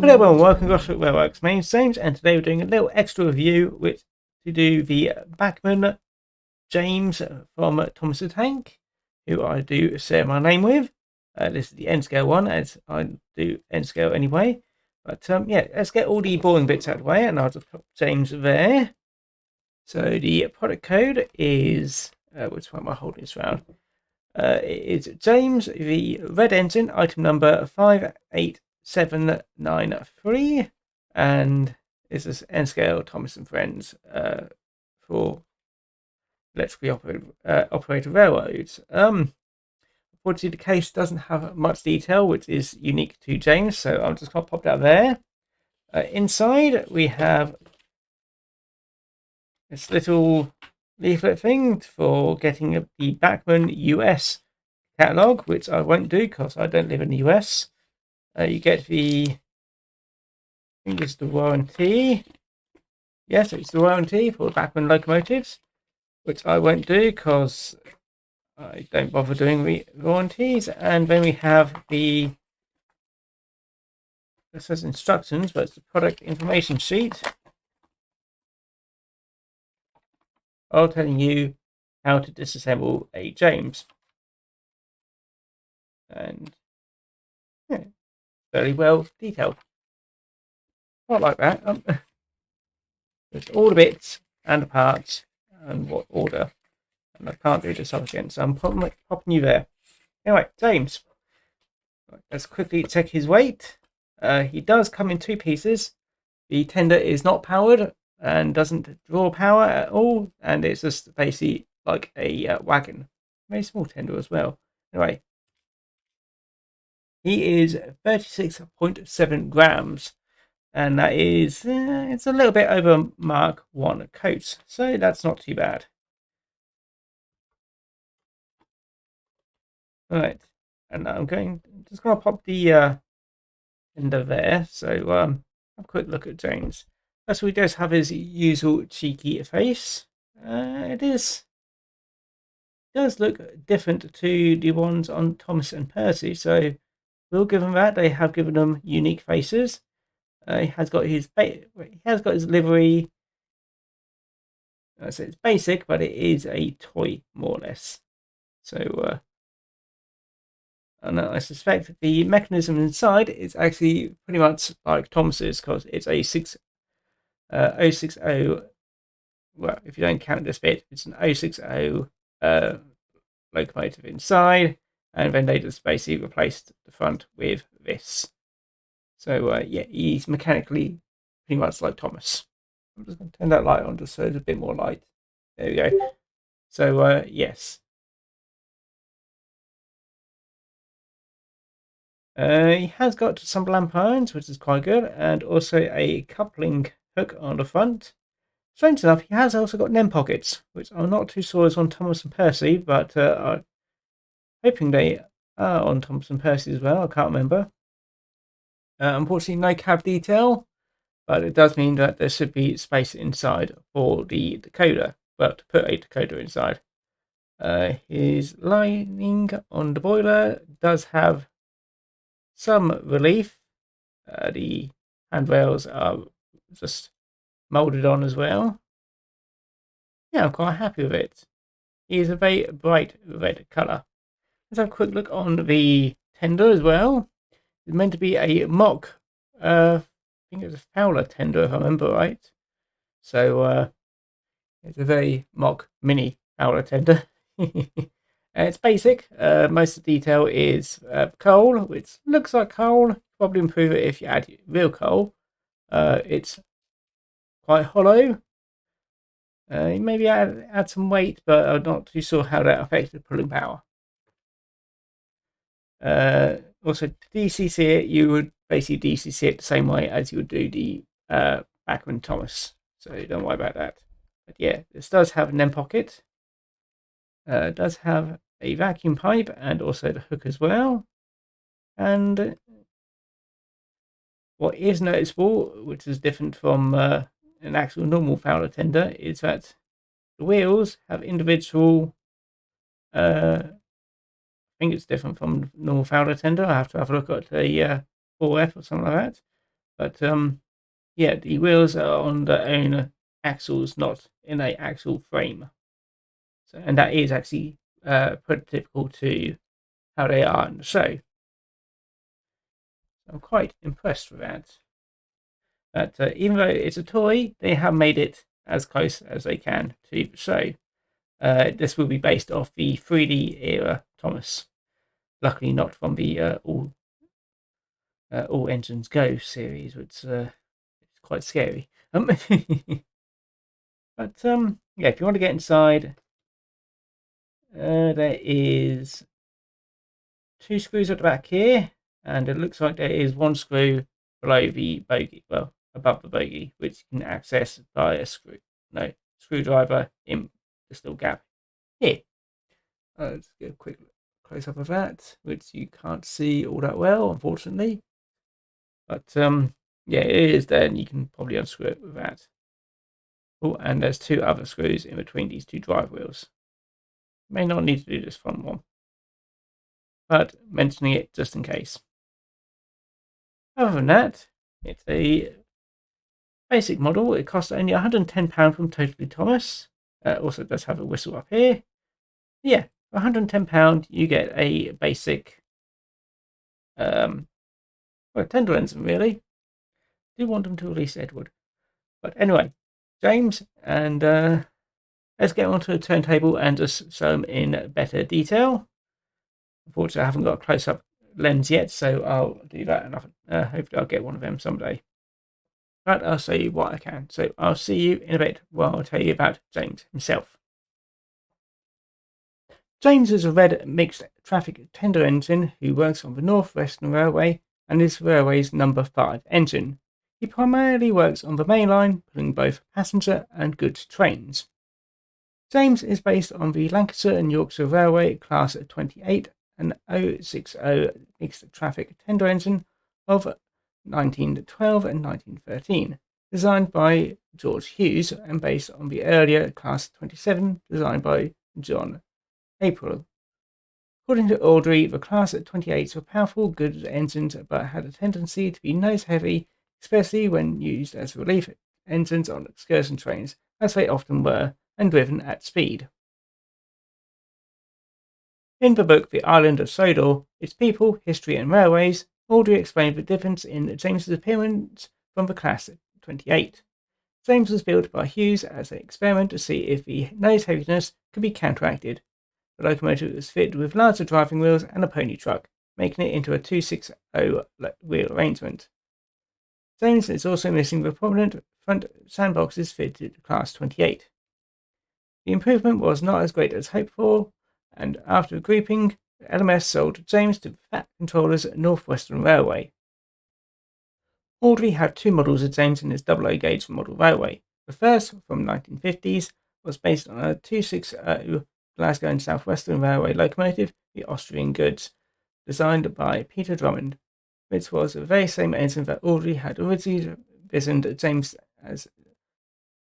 Hello everyone, welcome to Gosport Railworks. My name's James, and today we're doing a little extra review to do the Bachmann James from Thomas the Tank, who I do share my name with. This is the N scale one, as I do N scale anyway. But yeah, let's get all the boring bits out of the way, and I'll just put James there. So the product code is, which one am I holding this round? It's James, the red engine, item number 58793, and this is N scale Thomas and Friends for electrically operated railroads. Unfortunately, the case doesn't have much detail, which is unique to James, so I'm just going to pop that there. Inside, we have this little leaflet thing for getting the Bachmann US catalog, which I won't do because I don't live in the US. You get I think it's the warranty. Yes, it's the warranty for Bachmann locomotives, which I won't do because I don't bother doing warranties. And then we have it says instructions, but it's the product information sheet. I'll telling you how to disassemble a James. And yeah, very well detailed. Not like that. There's all the bits and the parts and what order. And I can't do this up again, so I'm popping you there. Anyway, James. Let's quickly check his weight. He does come in two pieces. The tender is not powered and doesn't draw power at all, and it's just basically like a wagon. Very small tender as well. Anyway, he is 36.7 grams, and that is it's a little bit over Mark 1 coats, so that's not too bad. Right, and I'm just going to pop the tender there. So have a quick look at James. First, he does have his usual cheeky face. It does look different to the ones on Thomas and Percy, so we'll give them that. They have given them unique faces. He has got his livery. So it's basic, but it is a toy more or less. So and I suspect the mechanism inside is actually pretty much like Thomas's because it's a 060. Well, if you don't count this bit, it's an 060 locomotive inside, and then they just basically replaced the front with this. So yeah, he's mechanically pretty much like Thomas. I'm just going to turn that light on just so there's a bit more light. There we go. So yes. He has got some lamp irons, which is quite good, and also a coupling hook on the front. Strange enough, he has also got NEM pockets, which I'm not too sure is on Thomas and Percy, but I'm hoping they are on Thomas and Percy as well. I can't remember. Unfortunately, no cab detail, but it does mean that there should be space inside for the decoder. Well, to put a decoder inside. His lining on the boiler does have some relief. The handrails are just molded on as well. Yeah, I'm quite happy with it. It is a very bright red colour. Let's have a quick look on the tender as well. It's meant to be a mock. I think it's a Fowler tender, if I remember right. So it's a very mock mini Fowler tender. It's basic. Most of the detail is coal, which looks like coal. Probably improve it if you add real coal. It's quite hollow. Maybe add some weight, but I'm not too sure how that affects the pulling power. Also, to DCC it, you would basically DCC it the same way as you would do the Bachmann Thomas. So don't worry about that. But yeah, this does have a NEM pocket. Does have a vacuum pipe and also the hook as well. And what is noticeable, which is different from an actual normal Fowler tender, is that the wheels have individual. I think it's different from normal Fowler tender. I have to have a look at the 4F or something like that. But yeah, the wheels are on their own axles, not in a axle frame. So, and that is actually prototypical to how they are in the show. I'm quite impressed with that. But even though it's a toy, they have made it as close as they can to the show. This will be based off the 3D era Thomas. Luckily, not from the All Engines Go series, which is quite scary. But yeah, if you want to get inside, there is 2 screws at the back here, and it looks like there is 1 screw below the bogie, well, above the bogie, which you can access by a screwdriver in this little gap here. Let's get a quick close up of that, which you can't see all that well, unfortunately. But yeah, it is there, and you can probably unscrew it with that. Oh, and there's 2 other screws in between these 2 drive wheels. May not need to do this front one, but mentioning it just in case. Other than that, it's a basic model. It costs only £110 from Totally Thomas. Also does have a whistle up here. Yeah, for £110 you get a basic tender engine, really. I do want them to release Edward. But anyway, James, and let's get onto the turntable and just show them in better detail. Unfortunately, I haven't got a close-up lens yet, so I'll do that, and hopefully I'll get one of them someday. But I'll show you what I can. So I'll see you in a bit while I'll tell you about James himself. James is a red mixed traffic tender engine who works on the North Western Railway and is the railway's number 5 engine. He primarily works on the main line, pulling both passenger and goods trains. James is based on the Lancashire and Yorkshire Railway Class 28 and 060 mixed traffic tender engine of 1912 and 1913, designed by George Hughes and based on the earlier Class 27 designed by John April. According to Audrey, the Class 28s were powerful, good engines but had a tendency to be nose-heavy, especially when used as relief engines on excursion trains, as they often were, and driven at speed. In the book The Island of Sodor, Its People, History and Railways, Audrey explained the difference in James's appearance from the Class 28. James was built by Hughes as an experiment to see if the nose heaviness could be counteracted. The locomotive was fitted with larger driving wheels and a pony truck, making it into a 260 wheel arrangement. James is also missing the prominent front sandboxes fitted to Class 28. The improvement was not as great as hoped for, and after grouping, the LMS sold James to Fat Controllers at North Western Railway. Audrey had 2 models of James in his double-O gauge model railway. The first, from 1950s, was based on a 260 Glasgow and South Western Railway locomotive, the Austrian Goods, designed by Peter Drummond, which was the very same engine that Audrey had originally envisioned James as,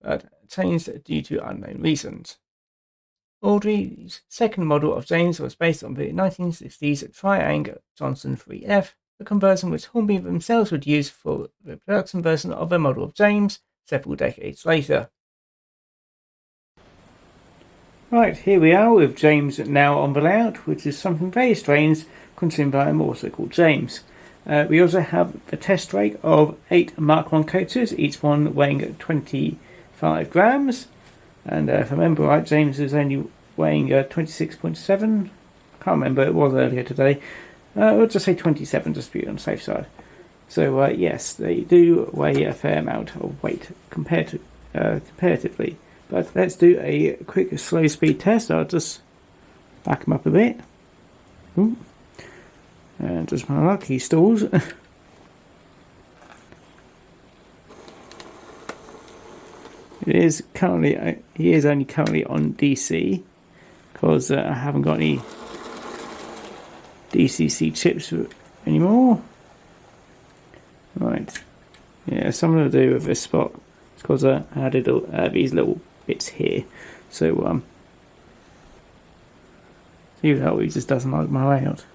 but changed due to unknown reasons. Audrey's second model of James was based on the 1960s Triang Johnson 3F, the conversion which Hornby themselves would use for the production version of their model of James several decades later. Right, here we are with James now on the layout, which is something very strange considering that I'm also called James. We also have the test rake of 8 Mark 1 coaches, each one weighing 25 grams. And if I remember right, James is only weighing 26.7. I can't remember, it was earlier today. We'll just say 27 just to be on the safe side. So yes, they do weigh a fair amount of weight comparatively. But let's do a quick slow speed test. I'll just back him up a bit. Ooh. And just my luck, he stalls. He is only currently on DC because I haven't got any DCC chips anymore. Right, yeah, something to do with this spot. It's because I added these little bits here. So see how he just doesn't like my layout.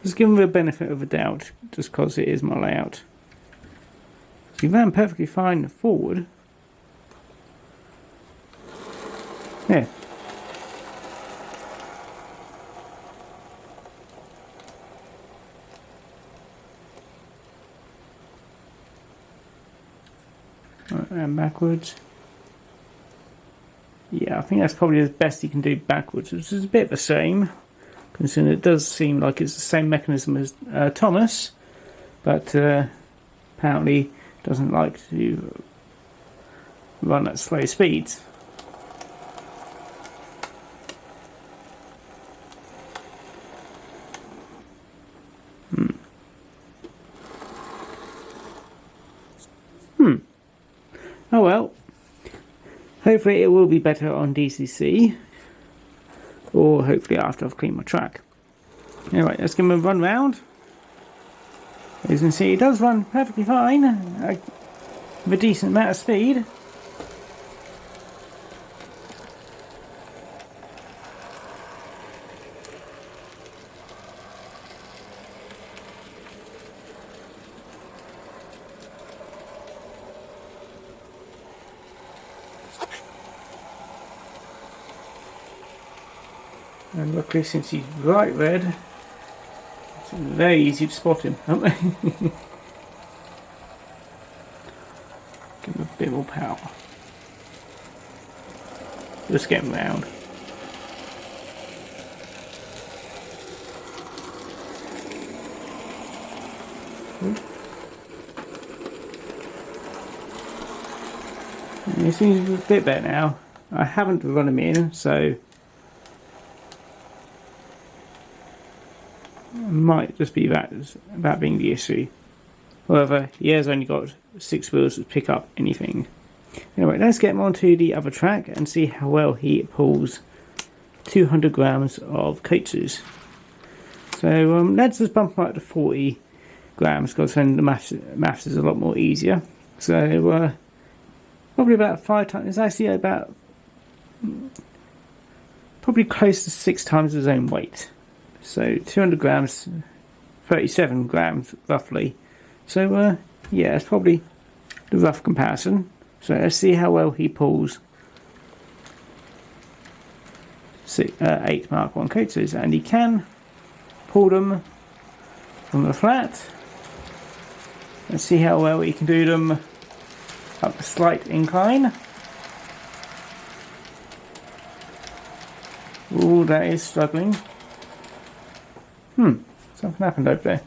Just give him the benefit of the doubt, just because it is my layout. He ran perfectly fine forward. Yeah. Right, and backwards. Yeah, I think that's probably the best you can do backwards, which is a bit the same, considering it does seem like it's the same mechanism as Thomas, but apparently doesn't like to run at slow speeds. Oh well. Hopefully it will be better on DCC, or hopefully after I've cleaned my track. Anyway, let's give him a run round. As you can see, it does run perfectly fine, with a decent amount of speed. And luckily, since he's bright red, it's very easy to spot him. Give him a bit more power. Just get him round. He seems a bit better now. I haven't run him in, so might just be that being the issue. However, he has only got 6 wheels to pick up anything. Anyway, let's get him onto the other track and see how well he pulls 200 grams of coaches. So let's just bump him up to 40 grams, because then the maths is a lot more easier. So probably about 5 times. It's actually about probably close to 6 times his own weight. So 200 grams, 37 grams roughly. So yeah, it's probably the rough comparison. So let's see how well he pulls 8 Mark 1 coaches, and he can pull them from the flat. Let's see how well he can do them up a slight incline. Ooh, that is struggling. Something happened over there.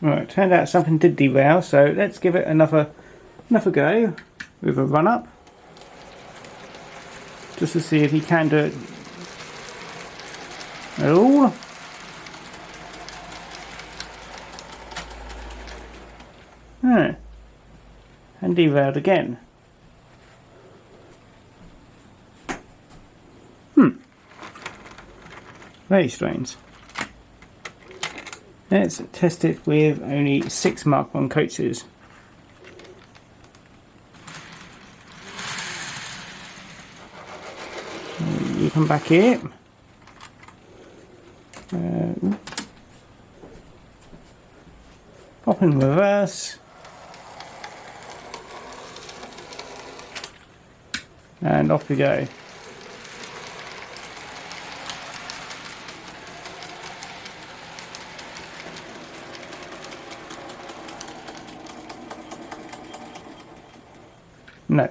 Right, turned out something did derail, so let's give it another go with a run up, just to see if he can do it at all. And derailed again. Very strange. Let's test it with only 6 Mark 1 coaches. You come back here. Pop in reverse. And off we go. No.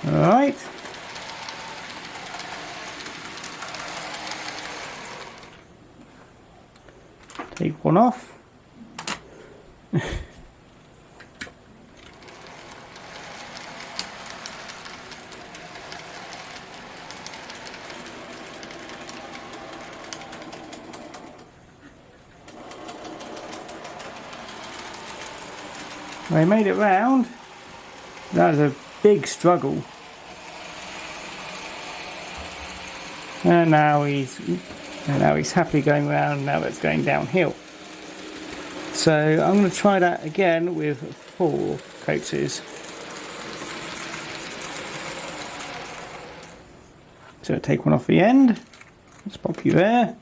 Alright. Take one off. They made it round. That was a big struggle. And now he's happily going round. Now it's going downhill. So I'm going to try that again with 4 coaches. to take one off the end. Let's pop you there.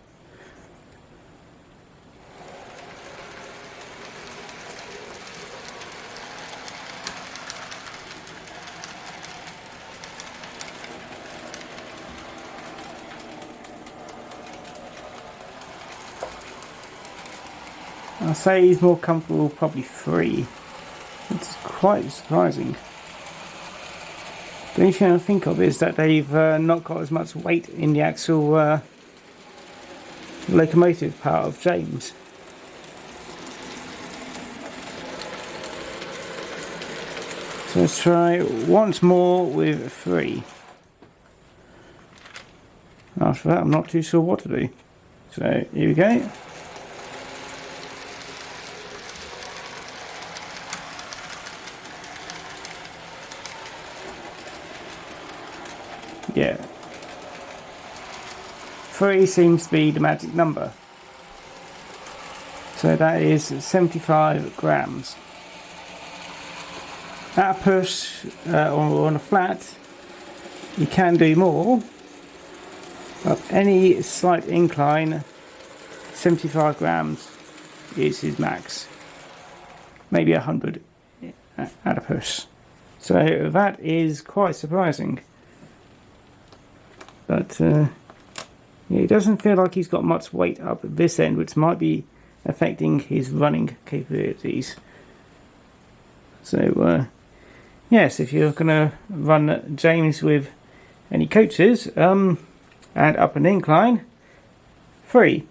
I'll say he's more comfortable probably 3. It's quite surprising. The only thing I think of is that they've not got as much weight in the actual locomotive part of James. So let's try once more with 3. After that I'm not too sure what to do. So here we go. Yeah, 3 seems to be the magic number. So that is 75 grams. At a push or on a flat, you can do more. But any slight incline, 75 grams is his max. Maybe 100 at a push. So that is quite surprising. But yeah, it doesn't feel like he's got much weight up at this end, which might be affecting his running capabilities. So yes, if you're going to run James with any coaches and up an incline, 3.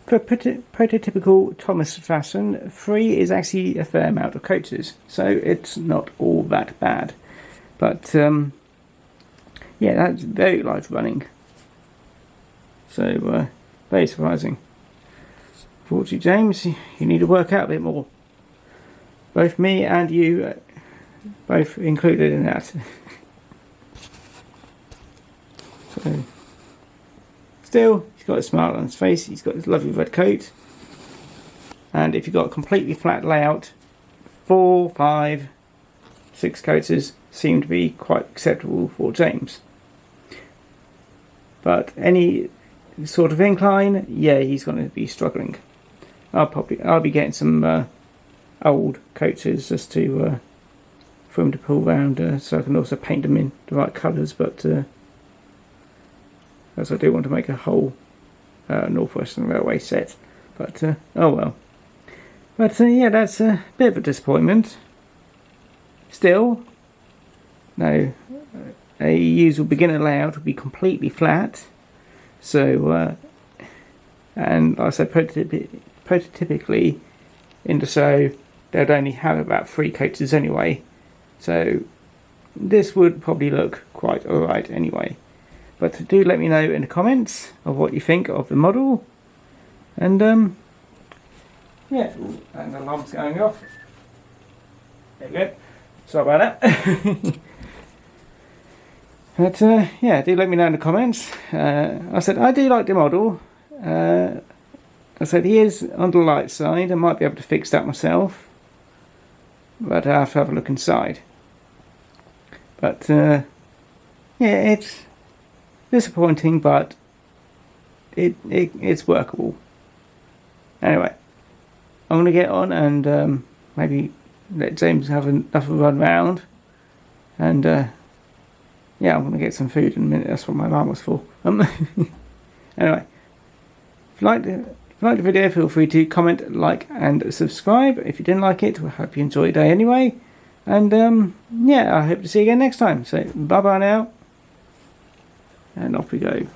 For prototypical Thomas fashion, 3 is actually a fair amount of coaches, so it's not all that bad. But yeah, that's very light running. So very surprising. Fortunately, James, you need to work out a bit more. Both me and you, both included in that. So, still, he's got a smile on his face, he's got his lovely red coat, and if you've got a completely flat layout, 4, 5, 6 coaches seem to be quite acceptable for James. But any sort of incline, yeah, he's going to be struggling. I'll be getting some old coaches just to for him to pull around, so I can also paint them in the right colours, but as I do want to make a whole North Western Railway set, but oh well. But yeah, that's a bit of a disappointment. Still, no, a usual beginner layout would be completely flat. So, and like I said, prototypically in the show, they'd only have about 3 coaches anyway. So this would probably look quite alright anyway. But do let me know in the comments of what you think of the model. And yeah, and the alarm's going off. There we go. Sorry about that. But yeah, do let me know in the comments. I said I do like the model. I said he is on the light side. I might be able to fix that myself, but I have to have a look inside. But yeah, it's disappointing, but it's workable. Anyway, I'm going to get on and maybe let James have enough of a run round, and yeah, I'm going to get some food in a minute. That's what my alarm was for. Anyway, if you liked the video, feel free to comment, like and subscribe. If you didn't like it, I hope you enjoyed the day anyway. And yeah, I hope to see you again next time. So bye bye now, and off we go.